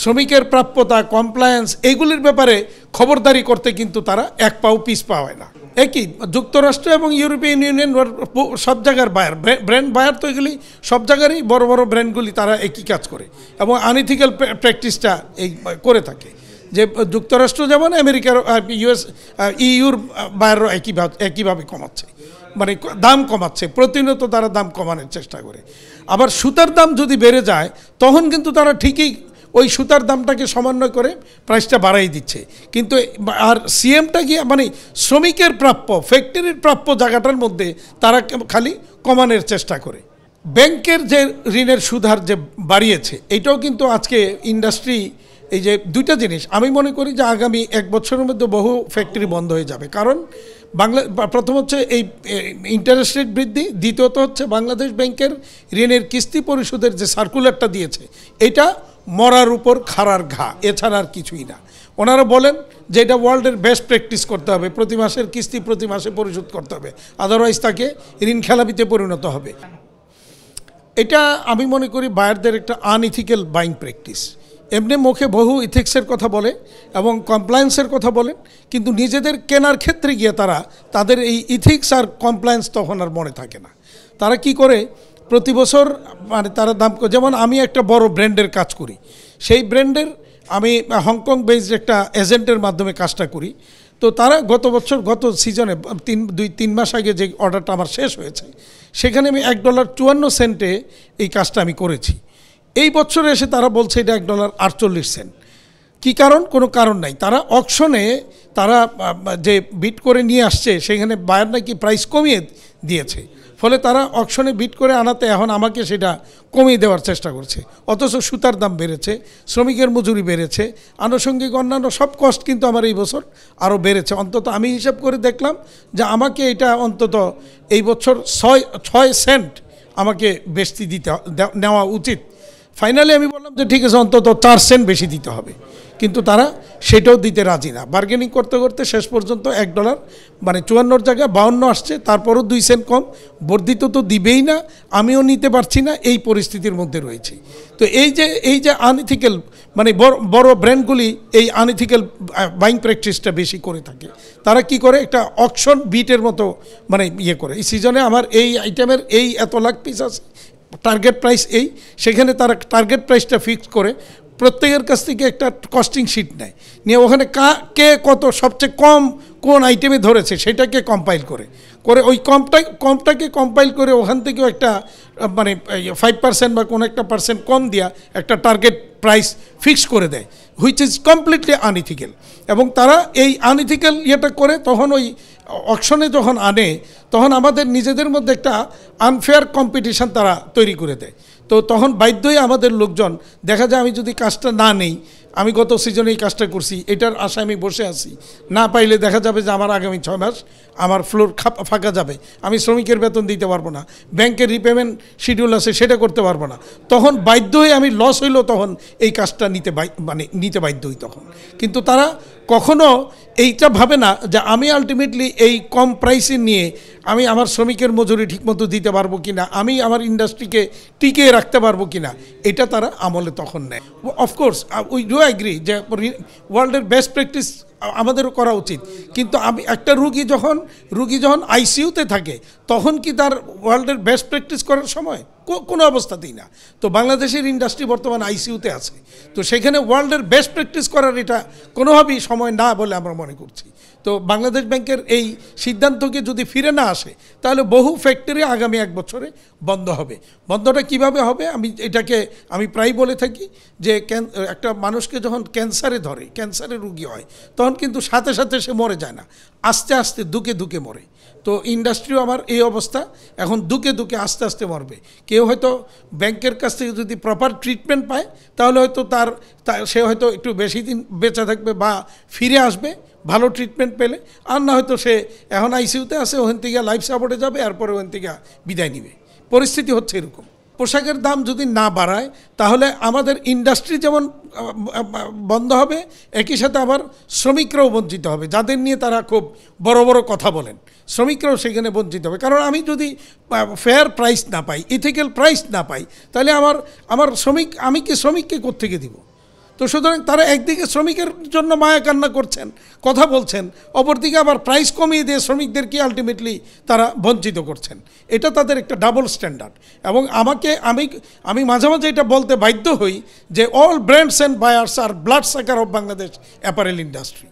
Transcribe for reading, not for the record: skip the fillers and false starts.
শ্রমিকের প্রাপ্যতা, কমপ্লায়েন্স এইগুলির ব্যাপারে খবরদারি করতে কিন্তু তারা এক পাও পিছ পা হয় না। একই যুক্তরাষ্ট্র এবং ইউরোপিয়ান ইউনিয়ন সব জায়গার বায়ার, ব্র্যান্ড বায়ার তো এগুলি সব জায়গারই বড় বড় ব্র্যান্ডগুলি তারা একই কাজ করে এবং আনইথিক্যাল প্র্যাকটিসটা এই করে থাকে। যে যুক্তরাষ্ট্র যেমন আমেরিকার ইউএস ইউর বায়ারও একইভাবে কমাচ্ছে, মানে দাম কমাচ্ছে, প্রতিনিয়ত তারা দাম কমানোর চেষ্টা করে। আবার সুতার দাম যদি বেড়ে যায় তখন কিন্তু তারা ঠিকই ওই সুতার দামটাকে সমন্বয় করে প্রাইসটা বাড়াই দিচ্ছে। কিন্তু আর সিএমটা গিয়ে মানে শ্রমিকের প্রাপ্য, ফ্যাক্টরির প্রাপ্য জায়গাটার মধ্যে তারা খালি কমানোর চেষ্টা করে। ব্যাংকের যে ঋণের সুদহার যে বাড়িয়েছে, এটাও কিন্তু আজকে ইন্ডাস্ট্রি, এই যে দুইটা জিনিস আমি মনে করি যে আগামী 1 বছরের মধ্যে বহু ফ্যাক্টরি বন্ধ হয়ে যাবে। কারণ প্রথম হচ্ছে এই ইন্টারেস্ট রেট বৃদ্ধি, দ্বিতীয়ত হচ্ছে বাংলাদেশ ব্যাংকের ঋণের কিস্তি পরিশোধের যে সার্কুলারটা দিয়েছে, এটা মরার উপর খাড়ার ঘা, এছাড়া আর কিছুই না। ওনারা বলেন যে এটা ওয়ার্ল্ডের বেস্ট প্র্যাকটিস করতে হবে, প্রতি মাসের কিস্তি প্রতি মাসে পরিশোধ করতে হবে, আদারওয়াইজ তাকে ঋণ খেলাপিতে পরিণত হবে। এটা আমি মনে করি বায়ারদের একটা আনইথিক্যাল বাইং প্র্যাকটিস। এমনি মুখে বহু ইথিক্সের কথা বলে এবং কমপ্লায়েন্সের কথা বলেন, কিন্তু নিজেদের কেনার ক্ষেত্রে গিয়ে তাদের এই ইথিক্স আর কমপ্লায়েন্স তখন আর মনে থাকে না। তারা কি করে প্রতি বছর মানে তারা দাম, যেমন আমি একটা বড় ব্র্যান্ডের কাজ করি, সেই ব্র্যান্ডের আমি হংকং বেসড একটা এজেন্টের মাধ্যমে কাজটা করি। তো তারা গত সিজনে 2-3 মাস আগে যে অর্ডারটা আমার শেষ হয়েছে, সেখানে আমি $1.54 এই কাজটা আমি করেছি। এই বছরে এসে তারা বলছে এটা $1.48। কী কারণ? কোনো কারণ নাই। তারা অকশনে তারা যে বিট করে নিয়ে আসছে, সেখানে বায়ার নাকি প্রাইস কমিয়ে দিয়েছে, ফলে তারা অকশনে বিট করে আনাতে এখন আমাকে সেটা কমিয়ে দেওয়ার চেষ্টা করছে। অথচ সুতার দাম বেড়েছে, শ্রমিকের মজুরি বেড়েছে, আনুষঙ্গিক অন্যান্য সব কস্ট কিন্তু আমার এই বছর আরও বেড়েছে। অন্তত আমি হিসাব করে দেখলাম যে আমাকে এটা অন্তত এই বছর 6 সেন্ট আমাকে বেশি নেওয়া উচিত। ফাইনালি আমি বললাম যে ঠিক আছে, অন্তত 4 সেন্ট বেশি দিতে হবে, কিন্তু তারা সেটাও দিতে রাজি না। বার্গেনিং করতে করতে শেষ পর্যন্ত $1 মানে 54 জায়গায় 52 আসছে, তারপরও 2 সেন্ট কম, বর্ধিত তো দিবেই না, আমিও নিতে পারছি না, এই পরিস্থিতির মধ্যে রয়েছে। তো এই যে আনইথিক্যাল মানে বড় ব্র্যান্ডগুলি এই আনইথিক্যাল বাইং প্র্যাকটিসটা বেশি করে থাকে। তারা কি করে, একটা অকশন বিটের মতো মানে ইয়ে করে, এই সিজনে আমার এই আইটেমের এই এত লাখ পিস আছে, টার্গেট প্রাইস এই, সেখানে তারা টার্গেট প্রাইসটা ফিক্স করে প্রত্যেকের কাছ থেকে একটা কস্টিং শিট নেয়, নিয়ে ওখানে কে কত সবচেয়ে কম কোন আইটেমে ধরেছে সেটাকে কম্পাইল করে ওই কমটাকে কম্পাইল করে ওখান থেকেও একটা মানে 5% বা কোনো একটা % কম দিয়া একটা টার্গেট প্রাইস ফিক্স করে দেয়, হুইচ ইজ কমপ্লিটলি আনইথিক্যাল। এবং তারা এই আনইথিক্যাল ইয়েটা করে তখন ওই অকশনে যখন আনে, তখন আমাদের নিজেদের মধ্যে একটা আনফেয়ার কম্পিটিশান তারা তৈরি করে দেয়। তো তখন বাধ্যই আমাদের লোকজন, দেখা যায় আমি যদি কাজটা না নেই, আমি গত সিজনে এই কাজটা করছি, এটার আশায় আমি বসে আছি, না পাইলে দেখা যাবে যে আমার আগামী 6 মাস আমার ফ্লোর ফাঁকা যাবে, আমি শ্রমিকের বেতন দিতে পারবো না, ব্যাংকের রিপেমেন্ট শিডিউল আছে সেটা করতে পারবো না, তখন বাধ্য হয়ে আমি লস হইলেও তখন এই কাজটা নিতে বাধ্য হই তখন। কিন্তু তারা কখনো এইটা ভাবে না যে আমি আলটিমেটলি এই কম প্রাইসে নিয়ে আমি আমার শ্রমিকের মজুরি ঠিকমতো দিতে পারবো কিনা, আমি আমার ইন্ডাস্ট্রিকে টিকিয়ে রাখতে পারবো কিনা, এটা তারা আমলে তখন নেয়। অফকোর্স উই ডু এগ্রি যে ওয়ার্ল্ডের বেস্ট প্র্যাকটিস আমাদেরও করা উচিত, কিন্তু আমি একটা রুগী যখন আইসিইউতে থাকে, তখন কি তার ওয়ার্ল্ডের বেস্ট প্র্যাকটিস করার সময়? কোনো অবস্থাতেই না। তো বাংলাদেশের ইন্ডাস্ট্রি বর্তমানে আইসিইউতে আছে, তো সেখানে ওয়ার্ল্ডের বেস্ট প্র্যাকটিস করার এটা কোনোভাবেই সময় না বলে আমরা মনে করছি। তো বাংলাদেশ ব্যাংকের এই সিদ্ধান্তকে যদি ফিরে না আসে, তাহলে বহু ফ্যাক্টরি আগামী 1 বছরে বন্ধ হবে। বন্ধটা কিভাবে হবে? আমি প্রায় বলে থাকি যে একটা মানুষকে যখন ক্যান্সারের রুগী হয়, তখন কিন্তু সাথে সাথে সে মরে যায় না, আস্তে আস্তে দুকে মরে। তো ইন্ডাস্ট্রিও আমার এই অবস্থা, এখন দুকে আস্তে আস্তে মরবে। কেউ হয়তো ব্যাংকের কাছ থেকে যদি প্রপার ট্রিটমেন্ট পায়, তাহলে হয়তো সে হয়তো একটু বেশি দিন বেঁচে থাকবে বা ফিরে আসবে ভালো ট্রিটমেন্ট পেলে, আর না হয়তো সে এখন আইসিইউতে আছে, ওখান থেকে লাইফ সাপোর্টে যাবে, এরপরে ওখান থেকে বিদায় নিবে। পরিস্থিতি হচ্ছে এরকম। পোশাকের দাম যদি না বাড়ায়, তাহলে আমাদের ইন্ডাস্ট্রি যেমন বন্ধ হবে, একই সাথে আবার শ্রমিকরাও বঞ্চিত হবে, যাদের নিয়ে তারা খুব বড় বড় কথা বলেন, শ্রমিকরাও সেখানে বঞ্চিত হবে। কারণ আমি যদি ফেয়ার প্রাইস না পাই, ইথিক্যাল প্রাইস না পাই, তাহলে আমি কি শ্রমিককে কোত্থেকে দিব? তো সুতরাং তারা একদিকে শ্রমিকের জন্য মায়া কান্না করছেন, কথা বলছেন, অপরদিকে আবার প্রাইস কমিয়ে দিয়ে শ্রমিকদেরকে আলটিমেটলি তারা বঞ্চিত করছেন। এটা তাদের একটা ডাবল স্ট্যান্ডার্ড। এবং আমি মাঝে মাঝে এটা বলতে বাধ্য হই যে all brands and buyers are blood sucker of Bangladesh apparel industry.